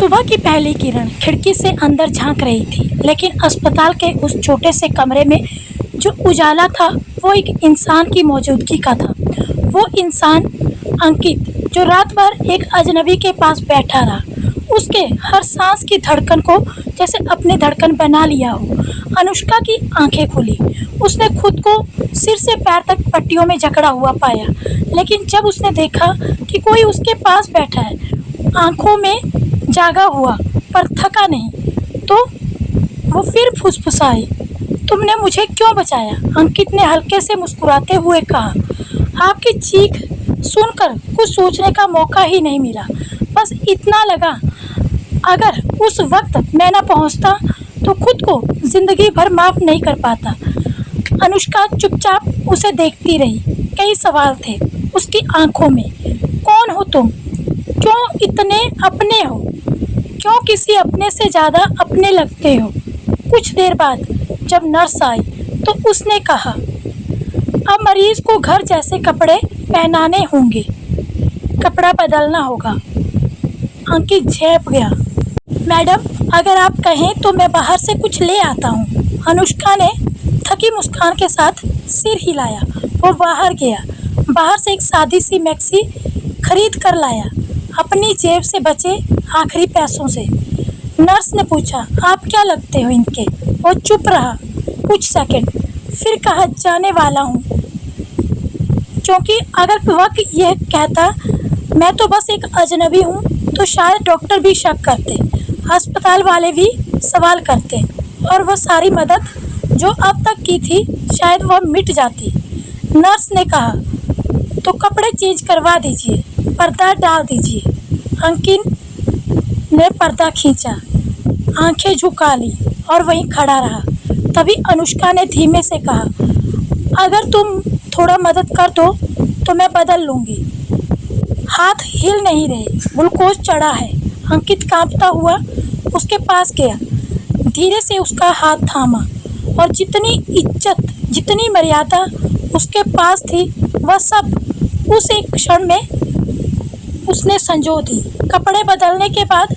सुबह की पहली किरण खिड़की से अंदर झांक रही थी, लेकिन अस्पताल के उस छोटे से कमरे में जो उजाला था वो एक इंसान की मौजूदगी का था। वो इंसान अंकित, जो रात भर एक अजनबी के पास बैठा रहा, उसके हर सांस की धड़कन को जैसे अपनी धड़कन बना लिया हो। अनुष्का की आंखें खुली। उसने खुद को सिर से पैर तक पट्टियों में जकड़ा हुआ पाया, लेकिन जब उसने देखा कि कोई उसके पास बैठा है, आंखों में जागा हुआ पर थका नहीं, तो वो फिर फुसफुसाई, तुमने मुझे क्यों बचाया? अंकित ने हल्के से मुस्कुराते हुए कहा। आपकी चीख सुनकर कुछ सोचने का मौका ही नहीं मिला। बस इतना लगा, अगर उस वक्त मैं न पहुंचता तो खुद को जिंदगी भर माफ नहीं कर पाता। अनुष्का चुपचाप उसे देखती रही। कई सवाल थे उसकी आंखों में। कौन हो तुम? क्यों इतने अपने हो? क्यों किसी अपने से ज़्यादा अपने लगते हो? कुछ देर बाद जब नर्स आई तो उसने कहा, अब मरीज को घर जैसे कपड़े पहनाने होंगे, कपड़ा बदलना होगा। अंकित झेप गया। मैडम, अगर आप कहें तो मैं बाहर से कुछ ले आता हूँ। अनुष्का ने थकी मुस्कान के साथ सिर हिलाया। वो बाहर गया। बाहर से एक सादी सी मैक्सी खरीद कर लाया, अपनी जेब से बचे आखिरी पैसों से। नर्स ने पूछा, आप क्या लगते हो इनके? वो चुप रहा कुछ सेकंड, फिर कहा, जाने वाला हूँ। क्योंकि अगर वक्त यह कहता मैं तो बस एक अजनबी हूँ तो शायद डॉक्टर भी शक करते, अस्पताल वाले भी सवाल करते, और वह सारी मदद जो अब तक की थी शायद वह मिट जाती। नर्स ने कहा, तो कपड़े चेंज करवा दीजिए, पर्दा डाल दीजिए। अंकित ने पर्दा खींचा, आंखें झुका ली और वहीं खड़ा रहा। तभी अनुष्का ने धीमे से कहा, अगर तुम थोड़ा मदद कर दो तो मैं बदल लूँगी। हाथ हिल नहीं रहे, ग्लूकोज चढ़ा है। अंकित कांपता हुआ उसके पास गया, धीरे से उसका हाथ थामा, और जितनी इज्जत, जितनी मर्यादा उसके पास थी वह सब उस एक क्षण में उसने संजो दी। कपड़े बदलने के बाद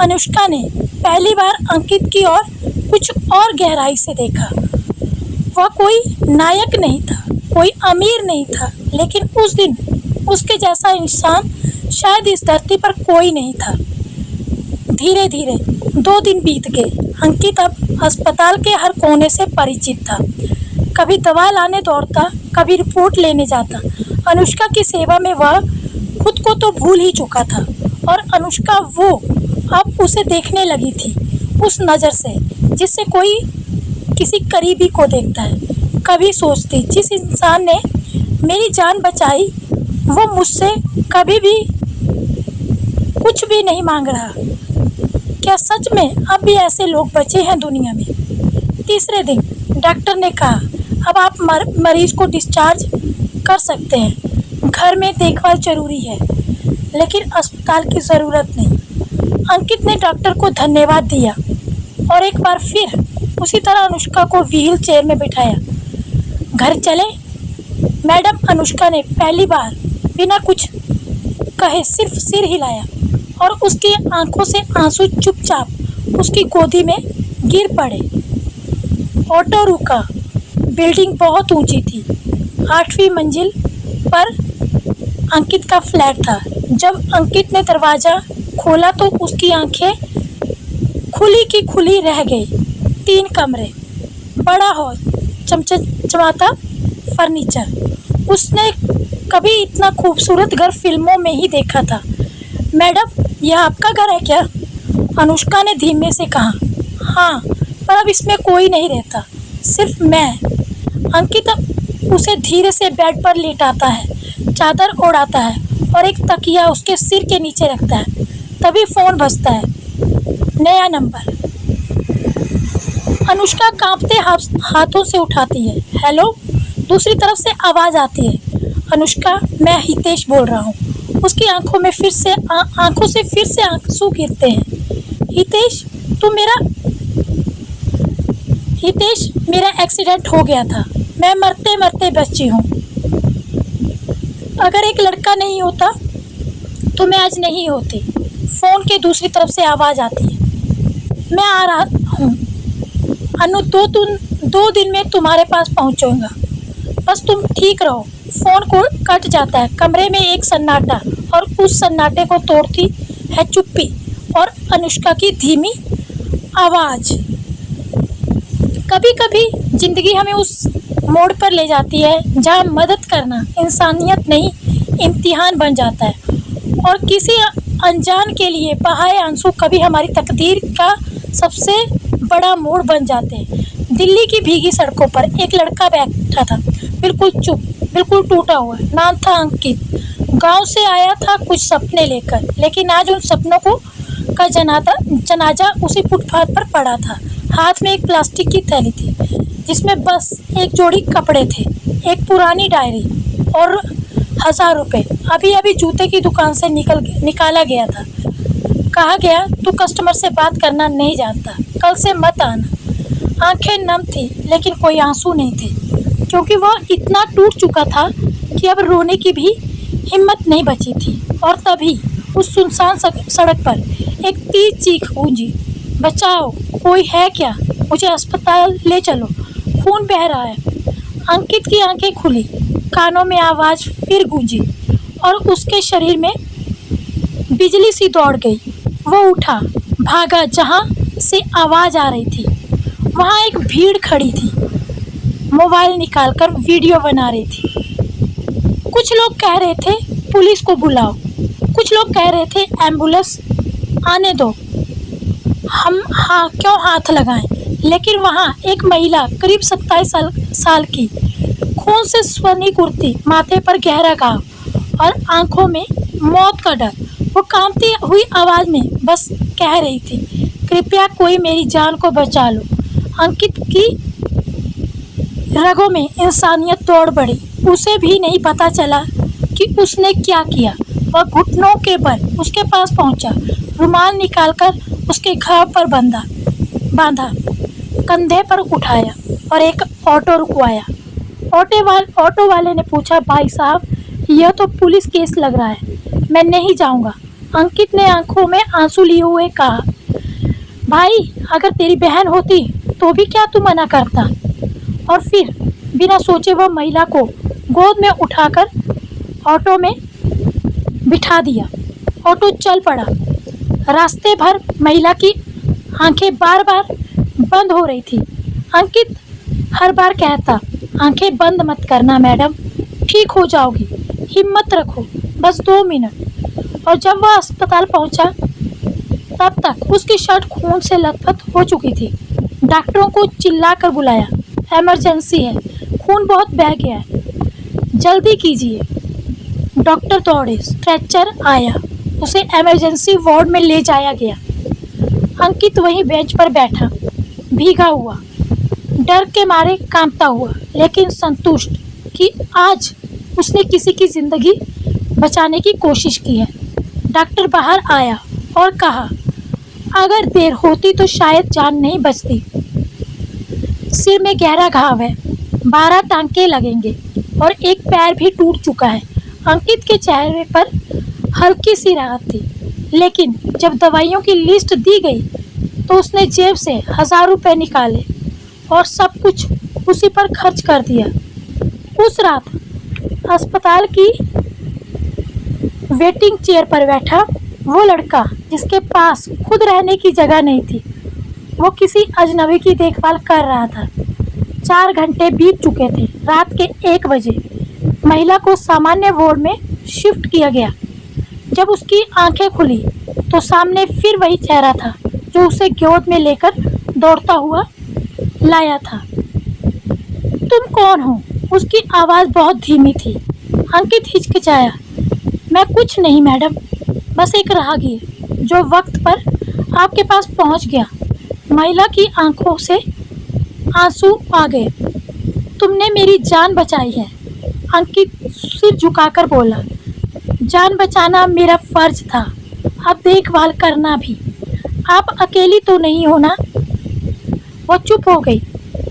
अनुष्का ने पहली बार अंकित की ओर कुछ और गहराई से देखा। वह कोई नायक नहीं था, कोई अमीर नहीं था, लेकिन उस दिन उसके जैसा इंसान शायद इस धरती पर कोई नहीं था। धीरे धीरे 2 दिन बीत गए। अंकित अब अस्पताल के हर कोने से परिचित था। कभी दवा लाने दौड़ता, कभी रिपोर्ट लेने जाता। अनुष्का की सेवा में वह खुद को तो भूल ही चुका था, और अनुष्का वो अब उसे देखने लगी थी उस नज़र से जिससे कोई किसी करीबी को देखता है। कभी सोचती, जिस इंसान ने मेरी जान बचाई वो मुझसे कभी भी कुछ भी नहीं मांग रहा। क्या सच में अब भी ऐसे लोग बचे हैं दुनिया में? तीसरे दिन डॉक्टर ने कहा, अब आप मरीज को डिस्चार्ज कर सकते हैं। घर में देखभाल जरूरी है, लेकिन अस्पताल की ज़रूरत नहीं। अंकित ने डॉक्टर को धन्यवाद दिया और एक बार फिर उसी तरह अनुष्का को व्हील चेयर में बिठाया। घर चले? मैडम, अनुष्का ने पहली बार बिना कुछ कहे सिर्फ सिर हिलाया, और उसकी आंखों से आंसू चुपचाप उसकी गोदी में गिर पड़े। ऑटो रुका। बिल्डिंग बहुत ऊंची थी। 8वीं मंजिल पर अंकित का फ्लैट था। जब अंकित ने दरवाज़ा खोला तो उसकी आंखें खुली की खुली रह गई। 3 कमरे, बड़ा हॉल, चमचमाता फर्नीचर। उसने कभी इतना खूबसूरत घर फिल्मों में ही देखा था। मैडम, यह आपका घर है क्या? अनुष्का ने धीमे से कहा। हाँ, पर अब इसमें कोई नहीं रहता, सिर्फ मैं। अंकित उसे धीरे से बेड पर लेटाता है, चादर ओढ़ाता है और एक तकिया उसके सिर के नीचे रखता है। तभी फ़ोन बजता है। नया नंबर। अनुष्का कांपते हाथों से उठाती है। हेलो। दूसरी तरफ से आवाज़ आती है, अनुष्का, मैं हितेश बोल रहा हूँ। उसकी आंखों से फिर से आंसू गिरते हैं। हितेश, मेरा एक्सीडेंट हो गया था। मैं मरते मरते बची हूँ। अगर एक लड़का नहीं होता तो मैं आज नहीं होती। फ़ोन के दूसरी तरफ से आवाज़ आती है, मैं आ रहा हूँ अनु, 2 दिन में तुम्हारे पास पहुँचूँगा, बस तुम ठीक रहो। फ़ोन को कट जाता है। कमरे में एक सन्नाटा, और उस सन्नाटे को तोड़ती है चुप्पी और अनुष्का की धीमी आवाज़। कभी कभी ज़िंदगी हमें उस मोड़ पर ले जाती है जहाँ मदद करना इंसानियत नहीं, इम्तिहान बन जाता है, और किसी अनजान के लिए बहाए आंसू कभी हमारी तकदीर का सबसे बड़ा मोड़ बन जाते हैं। दिल्ली की भीगी सड़कों पर एक लड़का बैठा था, बिल्कुल चुप, बिल्कुल टूटा हुआ। नाम था अंकित। गांव से आया था कुछ सपने लेकर, लेकिन आज उन सपनों का जनाजा उसी फुटपाथ पर पड़ा था। हाथ में एक प्लास्टिक की थैली थी जिसमें बस एक जोड़ी कपड़े थे, एक पुरानी डायरी और 1000 रुपये अभी अभी जूते की दुकान से निकाला गया था। कहा गया, तू कस्टमर से बात करना नहीं जानता, कल से मत आना। आंखें नम थी लेकिन कोई आंसू नहीं थे, क्योंकि वह इतना टूट चुका था कि अब रोने की भी हिम्मत नहीं बची थी। और तभी उस सुनसान सड़क पर एक तेज चीख गूंजी, बचाओ, कोई है क्या, मुझे अस्पताल ले चलो, खून बह रहा है। अंकित की आंखें खुली, कानों में आवाज़ फिर गूंजी और उसके शरीर में बिजली सी दौड़ गई। वो उठा, भागा जहाँ से आवाज़ आ रही थी। वहाँ एक भीड़ खड़ी थी, मोबाइल निकालकर वीडियो बना रही थी। कुछ लोग कह रहे थे पुलिस को बुलाओ, कुछ लोग कह रहे थे एम्बुलेंस आने दो, हम क्यों हाथ लगाएं। लेकिन वहाँ एक महिला करीब 27 साल की, खून से सनी कुर्ती, माथे पर गहरा घाव और आंखों में मौत का डर, वो कांपती हुई आवाज़ में बस कह रही थी, कृपया कोई मेरी जान को बचा लो। अंकित की रगों में इंसानियत दौड़ बढ़ी। उसे भी नहीं पता चला कि उसने क्या किया। वह घुटनों के बल उसके पास पहुंचा, रुमाल निकालकर उसके घाव पर बांधा, कंधे पर उठाया और एक ऑटो रुकवाया। ऑटो वाले ने पूछा, भाई साहब, यह तो पुलिस केस लग रहा है, मैं नहीं जाऊंगा। अंकित ने आंखों में आंसू लिए हुए कहा, भाई, अगर तेरी बहन होती तो भी क्या तू मना करता। और फिर बिना सोचे वह महिला को गोद में उठाकर ऑटो में बिठा दिया। ऑटो चल पड़ा। रास्ते भर महिला की आंखें बार बार बंद हो रही थी। अंकित हर बार कहता, आंखें बंद मत करना मैडम, ठीक हो जाओगी, हिम्मत रखो, बस 2 मिनट। और जब वह अस्पताल पहुंचा तब तक उसकी शर्ट खून से लथपथ हो चुकी थी। डॉक्टरों को चिल्लाकर बुलाया, इमरजेंसी है, खून बहुत बह गया है, जल्दी कीजिए। डॉक्टर दौड़े, स्ट्रेचर आया, उसे इमरजेंसी वार्ड में ले जाया गया। अंकित वहीं बेंच पर बैठा, भीगा हुआ, डर के मारे कांपता हुआ, लेकिन संतुष्ट कि आज उसने किसी की जिंदगी बचाने की कोशिश की है। डॉक्टर बाहर आया और कहा, अगर देर होती तो शायद जान नहीं बचती। सिर में गहरा घाव है, 12 टांके लगेंगे और एक पैर भी टूट चुका है। अंकित के चेहरे पर हल्की सी राहत थी, लेकिन जब दवाइयों की लिस्ट दी गई तो उसने जेब से 1000 रुपये निकाले और सब कुछ उसी पर खर्च कर दिया। उस रात अस्पताल की वेटिंग चेयर पर बैठा वो लड़का जिसके पास खुद रहने की जगह नहीं थी, वो किसी अजनबी की देखभाल कर रहा था। 4 घंटे बीत चुके थे। रात के 1 बजे महिला को सामान्य वार्ड में शिफ्ट किया गया। जब उसकी आंखें खुली तो सामने फिर वही चेहरा था जो उसे गोद में लेकर दौड़ता हुआ लाया था। तुम कौन हो? उसकी आवाज़ बहुत धीमी थी। अंकित हिचकिचाया, मैं कुछ नहीं मैडम, बस एक राहगीर जो वक्त पर आपके पास पहुंच गया। महिला की आंखों से आंसू आ गए। तुमने मेरी जान बचाई है। अंकित सिर झुकाकर बोला, जान बचाना मेरा फर्ज था, अब देखभाल करना भी। आप अकेली तो नहीं हो ना? वो चुप हो गई,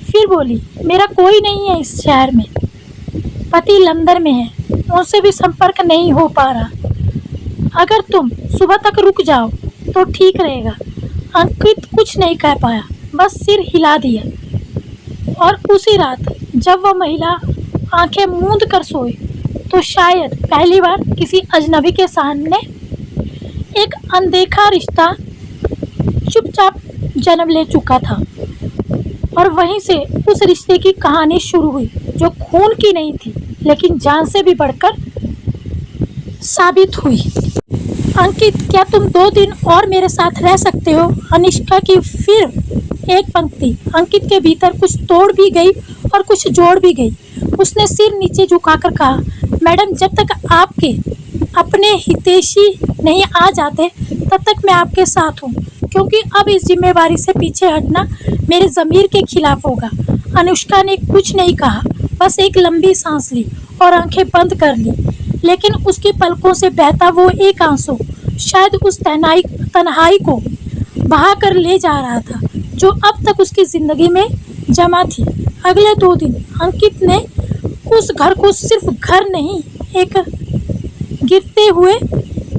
फिर बोली, मेरा कोई नहीं है इस शहर में, पति लंदन में है, उनसे भी संपर्क नहीं हो पा रहा। अगर तुम सुबह तक रुक जाओ तो ठीक रहेगा। अंकित कुछ नहीं कह पाया, बस सिर हिला दिया। और उसी रात जब वह महिला आंखें मूंद कर सोई तो शायद पहली बार किसी अजनबी के सामने एक अनदेखा रिश्ता चुपचाप जन्म ले चुका था। और वहीं से उस रिश्ते की कहानी शुरू हुई, जो खून की नहीं थी लेकिन जान से भी बढ़कर साबित हुई। अंकित, क्या तुम 2 दिन और मेरे साथ रह सकते हो? अनिष्का की फिर एक पंक्ति अंकित के भीतर कुछ तोड़ भी गई और कुछ जोड़ भी गई। उसने सिर नीचे झुकाकर कहा, मैडम, जब तक आपके अपने हितैषी नहीं आ जाते तब तक मैं आपके साथ हूँ, क्योंकि अब इस जिम्मेवारी से पीछे हटना मेरे ज़मीर के खिलाफ होगा। अनुष्का ने कुछ नहीं कहा, बस एक लंबी सांस ली और आंखें बंद कर ली। लेकिन उसकी पलकों से बहता वो एक आंसू शायद उस तन्हाई को बहा कर ले जा रहा था जो अब तक उसकी ज़िंदगी में जमा थी। अगले 2 दिन अंकित ने उस घर को सिर्फ घर नहीं, एक गिरते हुए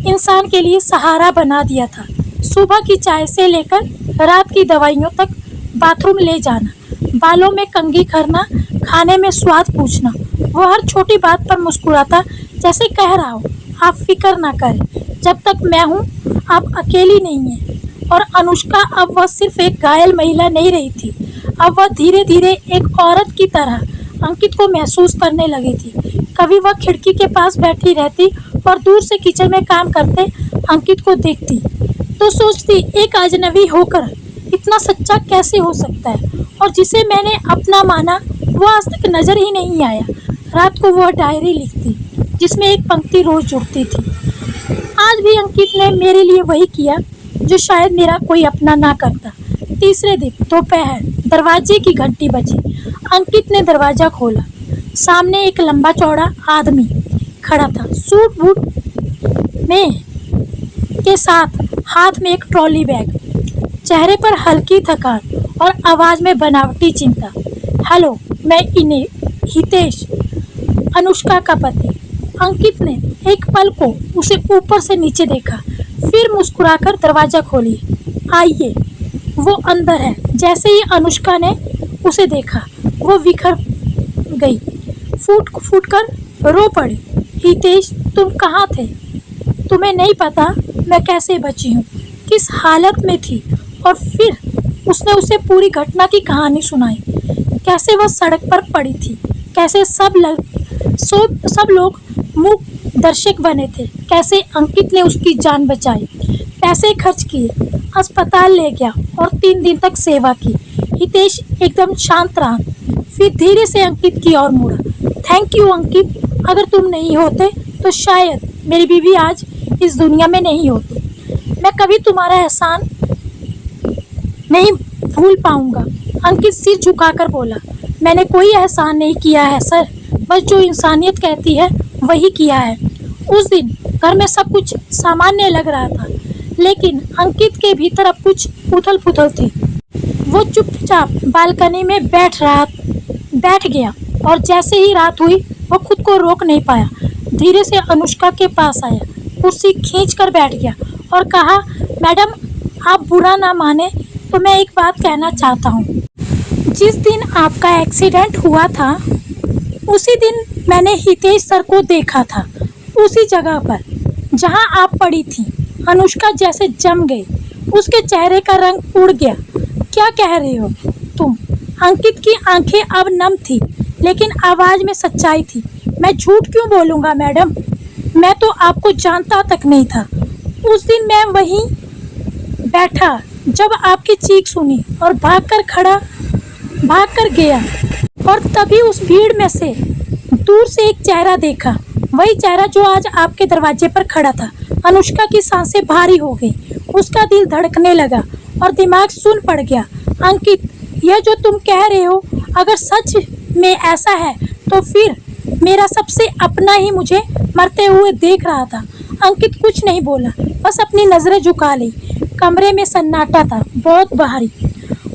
इंसान के लिए सहारा बना दिया था। सुबह की चाय से लेकर रात की दवाइयों तक, बाथरूम ले जाना, बालों में कंघी करना, खाने में स्वाद पूछना, वो हर छोटी बात पर मुस्कुराता, जैसे कह रहा हो, आप फिक्र ना करें, जब तक मैं हूँ आप अकेली नहीं हैं। और अनुष्का अब वह सिर्फ एक घायल महिला नहीं रही थी, अब वह धीरे धीरे एक औरत की तरह अंकित को महसूस करने लगी थी। कभी वह खिड़की के पास बैठी रहती और दूर से किचन में काम करते अंकित को देखती तो सोचती, एक अजनबी होकर इतना सच्चा कैसे हो सकता है, और जिसे मैंने अपना माना वो आज तक नज़र ही नहीं आया। रात को वह डायरी लिखती जिसमें एक पंक्ति रोज जुड़ती थी, आज भी अंकित ने मेरे लिए वही किया जो शायद मेरा कोई अपना ना करता। तीसरे दिन दोपहर दरवाजे की घंटी बजी। अंकित ने दरवाज़ा खोला। सामने एक लंबा चौड़ा आदमी खड़ा था, सूट बूट में के साथ, हाथ में एक ट्रॉली बैग, चेहरे पर हल्की थकान और आवाज़ में बनावटी चिंता। हेलो, मैं हितेश, अनुष्का का पति। अंकित ने एक पल को उसे ऊपर से नीचे देखा, फिर मुस्कुराकर दरवाज़ा खोली। आइए। वो अंदर है। जैसे ही अनुष्का ने उसे देखा वो बिखर गई, फूट फूट कर रो पड़ी। हितेश, तुम कहाँ थे? तुम्हें नहीं पता मैं कैसे बची हूँ, किस हालत में थी? और फिर उसने उसे पूरी घटना की कहानी सुनाई, कैसे वह सड़क पर पड़ी थी, कैसे सब लोग मूक दर्शक बने थे, कैसे अंकित ने उसकी जान बचाई, पैसे खर्च किए, अस्पताल ले गया और 3 दिन तक सेवा की। हितेश एकदम शांत रहा, फिर धीरे से अंकित की ओर मुड़ा। थैंक यू अंकित, अगर तुम नहीं होते तो शायद मेरी बीवी आज इस दुनिया में नहीं होती। मैं कभी तुम्हारा एहसान नहीं भूल पाऊंगा। अंकित सिर झुकाकर बोला, मैंने कोई एहसान नहीं किया है सर, बस जो इंसानियत कहती है वही किया है। उस दिन घर में सब कुछ सामान्य लग रहा था, लेकिन अंकित के भीतर अब कुछ उथल पुथल थी। वो चुपचाप बालकनी में बैठ गया और जैसे ही रात हुई वो खुद को रोक नहीं पाया। धीरे से अनुष्का के पास आया, कुर्सी खींच कर बैठ गया और कहा, मैडम, आप बुरा ना माने तो मैं एक बात कहना चाहता हूँ। जिस दिन आपका एक्सीडेंट हुआ था उसी दिन मैंने हितेश सर को देखा था, उसी जगह पर जहाँ आप पड़ी थी। अनुष्का जैसे जम गई, उसके चेहरे का रंग उड़ गया। क्या कह रहे हो तुम? अंकित की आंखें अब नम थी, लेकिन आवाज़ में सच्चाई थी। मैं झूठ क्यों बोलूँगा मैडम, मैं तो आपको जानता तक नहीं था। उस दिन मैं वहीं बैठा जब आपकी चीख सुनी और भाग कर गया, और तभी उस भीड़ में से दूर से एक चेहरा देखा, वही चेहरा जो आज आपके दरवाजे पर खड़ा था। अनुष्का की सांसें भारी हो गई, उसका दिल धड़कने लगा और दिमाग सुन पड़ गया। अंकित, यह जो तुम कह रहे हो अगर सच में ऐसा है तो फिर मेरा सबसे अपना ही मुझे मरते हुए देख रहा था। अंकित कुछ नहीं बोला, बस अपनी नज़रें झुका ली। कमरे में सन्नाटा था, बहुत भारी,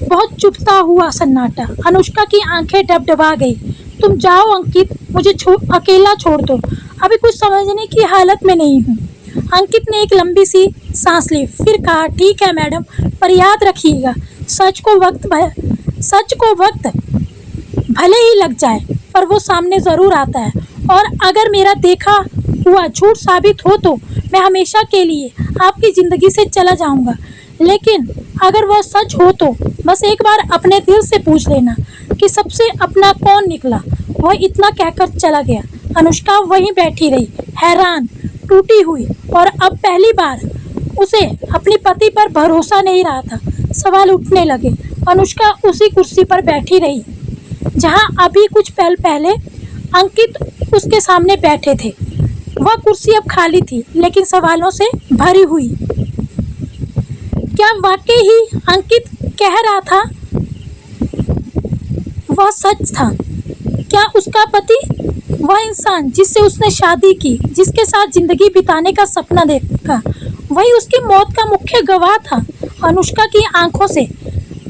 बहुत चुभता हुआ सन्नाटा। अनुष्का की आंखें डबडबा गई। तुम जाओ अंकित, मुझे अकेला छोड़ दो, अभी कुछ समझने की हालत में नहीं हूँ। अंकित ने एक लंबी सी सांस ली, फिर कहा, ठीक है मैडम, पर याद रखिएगा, सच को वक्त भले ही लग जाए, पर वो सामने ज़रूर आता है। और अगर मेरा देखा हुआ झूठ साबित हो तो मैं हमेशा के लिए आपकी ज़िंदगी से चला जाऊंगा। लेकिन अगर वह सच हो तो बस एक बार अपने दिल से पूछ लेना कि सबसे अपना कौन निकला। वह इतना कहकर चला गया। अनुष्का वहीं बैठी रही, हैरान, टूटी हुई, और अब पहली बार उसे अपने पति पर भरोसा नहीं रहा था। सवाल उठने लगे। अनुष्का उसी कुर्सी पर बैठी रही जहां अभी कुछ पल पहले अंकित उसके सामने बैठे थे। वह कुर्सी अब खाली थी, लेकिन सवालों से भरी हुई। क्या वाकई ही अंकित कह रहा था वह सच था? क्या उसका पति, वह इंसान जिससे उसने शादी की, जिसके साथ जिंदगी बिताने का सपना देखा, वही उसकी मौत का मुख्य गवाह था? अनुष्का की आंखों से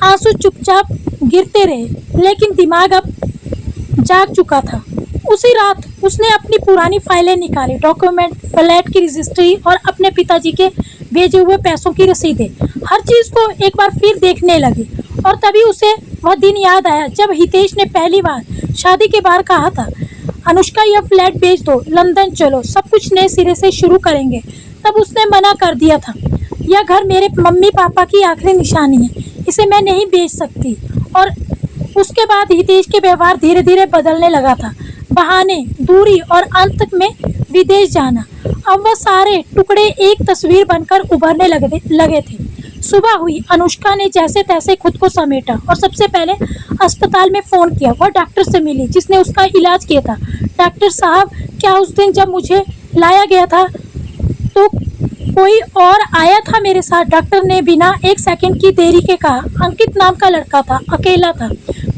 आंसू चुपचाप गिरते रहे, लेकिन दिमाग अब जाग चुका था। उसी रात उसने अपनी पुरानी फाइलें निकाली, डॉक्यूमेंट, फ्लैट की रजिस्ट्री और अपने पिताजी के भेजे हुए पैसों की रसीदें, हर चीज़ को एक बार फिर देखने लगी। और तभी उसे वह दिन याद आया जब हितेश ने पहली बार शादी के बाद कहा था, अनुष्का यह फ्लैट बेच दो, लंदन चलो, सब कुछ नए सिरे से शुरू करेंगे। तब उसने मना कर दिया था, यह घर मेरे मम्मी पापा की आखिरी निशानी है, इसे मैं नहीं बेच सकती। और उसके बाद हितेश के व्यवहार धीरे धीरे बदलने लगा था। बहाने, दूरी और अंत में विदेश जाना, अब वह सारे टुकड़े एक तस्वीर बनकर उभरने लगे थे। सुबह हुई, अनुष्का ने जैसे तैसे खुद को समेटा और सबसे पहले अस्पताल में फ़ोन किया। वह डॉक्टर से मिली जिसने उसका इलाज किया था। डॉक्टर साहब, क्या उस दिन जब मुझे लाया गया था तो कोई और आया था मेरे साथ? डॉक्टर ने बिना एक सेकंड की देरी के कहा। अंकित नाम का लड़का था, अकेला था,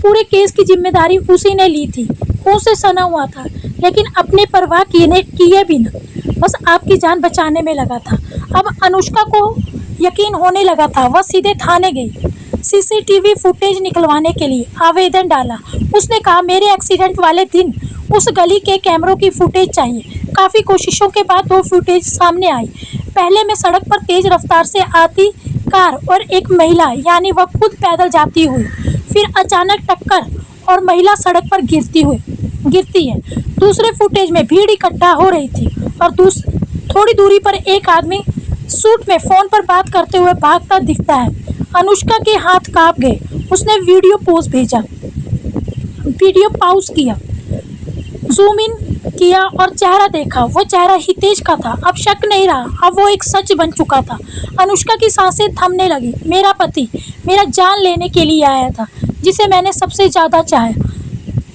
पूरे केस की जिम्मेदारी उसी ने ली थी, खून से सना हुआ था, लेकिन अपने परवाह किए बिना बस आपकी जान बचाने में लगा था। अब अनुष्का को यकीन होने लगा था। वह सीधे थाने गई, सीसीटीवी फुटेज निकलवाने के लिए आवेदन डाला। उसने कहा, मेरे एक्सीडेंट वाले दिन उस गली के कैमरों की फुटेज चाहिए। काफ़ी कोशिशों के बाद वो फुटेज सामने आई। पहले में सड़क पर तेज रफ्तार से आती कार और एक महिला, यानी वह खुद पैदल जाती हुई, फिर अचानक टक्कर और महिला सड़क पर गिरती है। दूसरे फुटेज में भीड़ इकट्ठा हो रही थी और थोड़ी दूरी पर एक आदमी सूट में फ़ोन पर बात करते हुए भागता दिखता है। अनुष्का के हाथ कांप गए। उसने वीडियो पॉज किया, जूम इन किया और चेहरा देखा। वो चेहरा हितेश का था। अब शक नहीं रहा, अब वो एक सच बन चुका था। अनुष्का की सांसें थमने लगी। मेरा पति मेरा जान लेने के लिए आया था, जिसे मैंने सबसे ज़्यादा चाहा।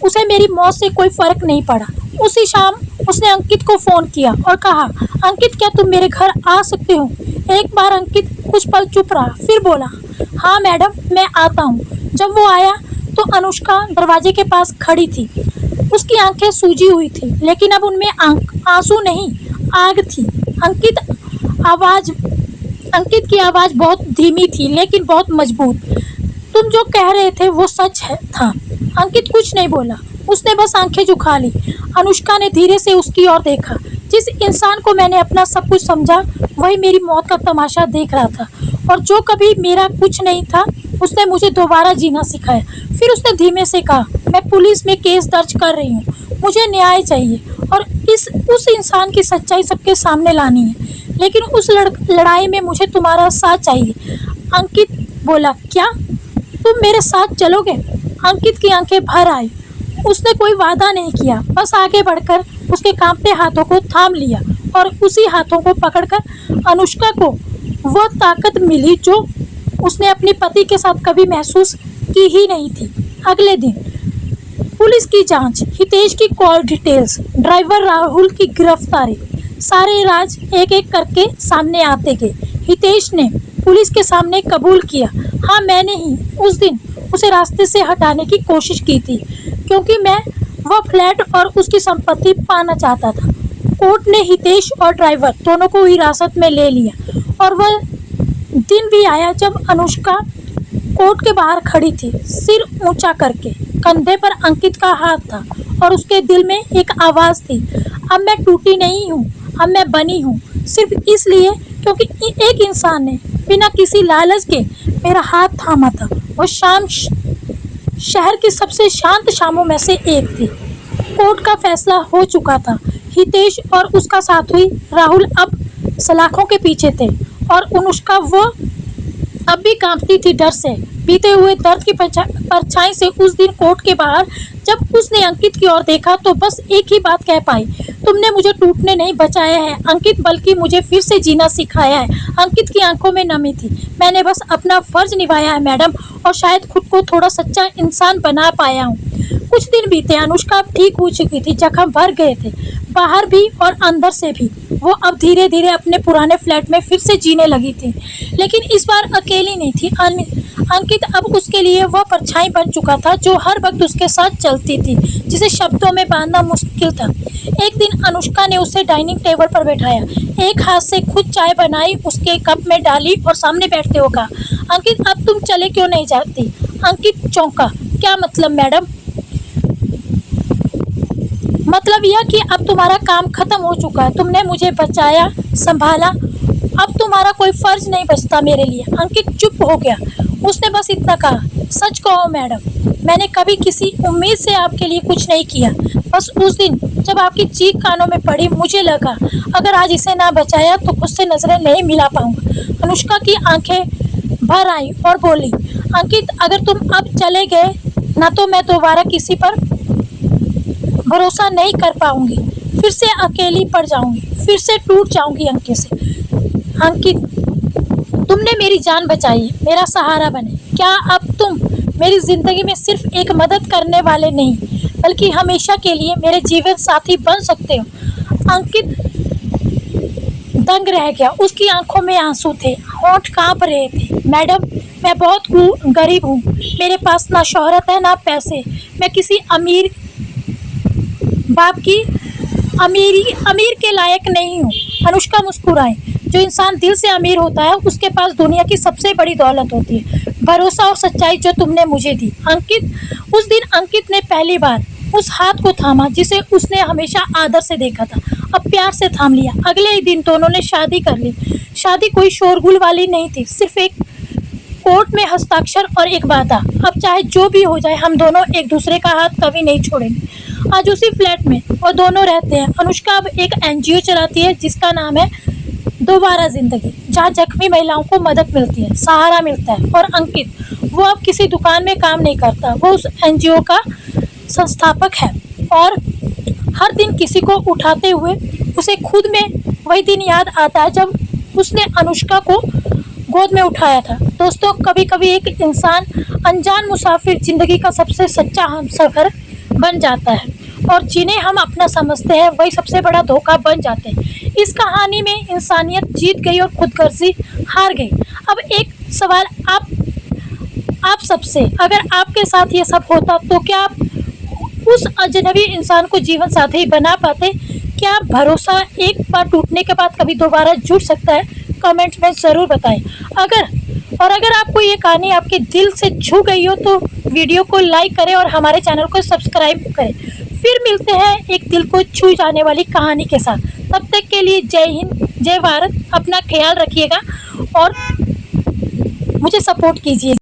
उसे मेरी मौत से कोई फ़र्क नहीं पड़ा। उसी शाम उसने अंकित को फ़ोन किया और कहा, अंकित, क्या तुम मेरे घर आ सकते हो? एक बार अंकित कुछ पल चुप रहा, फिर बोला, हाँ मैडम, मैं आता हूँ। जब वो आया तो अनुष्का दरवाजे के पास खड़ी थी। उसकी आंखें सूजी हुई थी, लेकिन अब उनमें आंसू नहीं, आग थी। अंकित की आवाज़ बहुत धीमी थी, लेकिन बहुत मजबूत। तुम जो कह रहे थे वो सच था। अंकित कुछ नहीं बोला, उसने बस आंखें झुका ली। अनुष्का ने धीरे से उसकी ओर देखा। जिस इंसान को मैंने अपना सब कुछ समझा, वही मेरी मौत का तमाशा देख रहा था। और जो कभी मेरा कुछ नहीं था, उसने मुझे दोबारा जीना सिखाया। फिर उसने धीमे से कहा, मैं पुलिस में केस दर्ज कर रही हूँ, मुझे न्याय चाहिए और उस इंसान की सच्चाई सबके सामने लानी है। लेकिन उस लड़ाई में मुझे तुम्हारा साथ चाहिए। अंकित बोला, क्या तुम मेरे साथ चलोगे? अंकित की आंखें भर आई। उसने कोई वादा नहीं किया, बस आगे बढ़कर उसके कांपते हाथों को थाम लिया और उसी हाथों को पकड़कर अनुष्का को वह ताकत मिली जो उसने अपने पति के साथ कभी महसूस की ही नहीं थी। अगले दिन पुलिस की जांच, हितेश की कॉल डिटेल्स, ड्राइवर राहुल की गिरफ्तारी, सारे राज एक एक करके सामने आते गए। हितेश ने पुलिस के सामने कबूल किया, हाँ मैंने ही उस दिन उसे रास्ते से हटाने की कोशिश की थी, क्योंकि मैं वह फ्लैट और उसकी संपत्ति पाना चाहता था। कोर्ट ने हितेश और ड्राइवर दोनों को हिरासत में ले लिया और वह दिन भी आया जब अनुष्का कोर्ट के बाहर खड़ी थी, सिर ऊंचा करके। कंधे पर अंकित का हाथ था और उसके दिल में एक आवाज़ थी, अब मैं टूटी नहीं हूँ, अब मैं बनी हूँ। सिर्फ इसलिए क्योंकि एक इंसान ने बिना किसी लालच के मेरा हाथ थामा था। वो शाम शहर की सबसे शांत शामों में से एक थी। कोर्ट का फैसला हो चुका था। हितेश और उसका साथी राहुल अब सलाखों के पीछे थे और अनुष्का वो अब भी कांपती थी डर से। बीते हुए दर्द की परछाई से उस दिन कोर्ट के बाहर जब उसने अंकित की ओर देखा तो बस एक ही बात कह पाई, तुमने मुझे टूटने नहीं बचाया है अंकित, बल्कि मुझे फिर से जीना सिखाया है। अंकित की आंखों में नमी थी। मैंने बस अपना फर्ज निभाया है मैडम, और शायद खुद को थोड़ा सच्चा इंसान बना पाया हूँ। कुछ दिन बीते, अनुष्का अब ठीक हो चुकी थी, जख्म भर गए थे, बाहर भी और अंदर से भी। वो अब धीरे धीरे अपने पुराने फ्लैट में फिर से जीने लगी थी, लेकिन इस बार अकेली नहीं थी। अंकित अब उसके लिए वह परछाई बन चुका था जो हर वक्त उसके साथ चलती थी, जिसे शब्दों में बांधना मुश्किल था। एक दिन अनुष्का ने उसे डाइनिंग टेबल पर बैठाया, एक हाथ से खुद चाय बनाई, उसके कप में डाली और सामने बैठते हुए कहा, अंकित अब तुम चले क्यों नहीं जाती? अंकित चौंका, क्या मतलब मैडम? मतलब यह कि अब तुम्हारा काम खत्म हो चुका है, तुमने मुझे बचाया, संभाला, अब तुम्हारा कोई फर्ज नहीं बचता मेरे लिए। अंकित चुप हो गया। उसने बस इतना कहा, सच कहो मैडम, मैंने कभी किसी उम्मीद से आपके लिए कुछ नहीं किया। बस उस दिन जब आपकी चीख कानों में पड़ी, मुझे लगा अगर आज इसे ना बचाया तो खुद से नजरें नहीं मिला पाऊंगा। अनुष्का की आंखें भर आई और बोली, अंकित अगर तुम अब चले गए ना तो मैं दोबारा किसी पर भरोसा नहीं कर पाऊंगी, फिर से अकेली पड़ जाऊंगी, फिर से टूट जाऊंगी अंकित से। अंकित तुमने मेरी जान बचाई, मेरा सहारा बने। क्या अब तुम मेरी जिंदगी में सिर्फ एक मदद करने वाले नहीं, बल्कि हमेशा के लिए मेरे जीवन साथी बन सकते हो? अंकित दंग रह गया। उसकी आंखों में आंसू थे, होंठ कांप रहे थे। मैडम मैं बहुत गरीब हूँ, मेरे पास ना शोहरत है ना पैसे, मैं किसी अमीर बाप की अमीर के लायक नहीं हूँ। अनुष्का मुस्कुराई। जो इंसान दिल से अमीर होता है उसके पास दुनिया की सबसे बड़ी दौलत होती है, भरोसा और सच्चाई जो तुमने मुझे दी। अंकित उस दिन अंकित ने पहली बार उस हाथ को थामा जिसे उसने हमेशा आदर से देखा था, अब प्यार से थाम लिया। अगले ही दिन दोनों ने शादी कर ली। शादी कोई शोरगुल वाली नहीं थी, सिर्फ एक कोर्ट में हस्ताक्षर और एक वादा, अब चाहे जो भी हो जाए हम दोनों एक दूसरे का हाथ कभी नहीं छोड़ेंगे। आज उसी फ्लैट में वो दोनों रहते हैं। अनुष्का अब एक एनजीओ चलाती है जिसका नाम है दोबारा जिंदगी, जहाँ जख्मी महिलाओं को मदद मिलती है, सहारा मिलता है। और अंकित वो अब किसी दुकान में काम नहीं करता, वो उस एनजीओ का संस्थापक है। और हर दिन किसी को उठाते हुए उसे खुद में वही दिन याद आता है जब उसने अनुष्का को गोद में उठाया था। दोस्तों कभी कभी एक इंसान अनजान मुसाफिर जिंदगी का सबसे सच्चा हमसफर बन जाता है, और जिन्हें हम अपना समझते हैं वही सबसे बड़ा धोखा बन जाते हैं। इस कहानी में इंसानियत जीत गई और खुदगर्जी हार गई। अब एक सवाल आप सबसे, अगर आपके साथ ये सब होता तो क्या आप उस अजनबी इंसान को जीवन साथी बना पाते? क्या भरोसा एक बार टूटने के बाद कभी दोबारा जुड़ सकता है? कमेंट्स में ज़रूर बताएं। अगर आपको ये कहानी आपके दिल से छू गई हो तो वीडियो को लाइक करें और हमारे चैनल को सब्सक्राइब करें। फिर मिलते हैं एक दिल को छू जाने वाली कहानी के साथ। तब तक के लिए जय हिंद, जय भारत। अपना ख्याल रखिएगा और मुझे सपोर्ट कीजिए।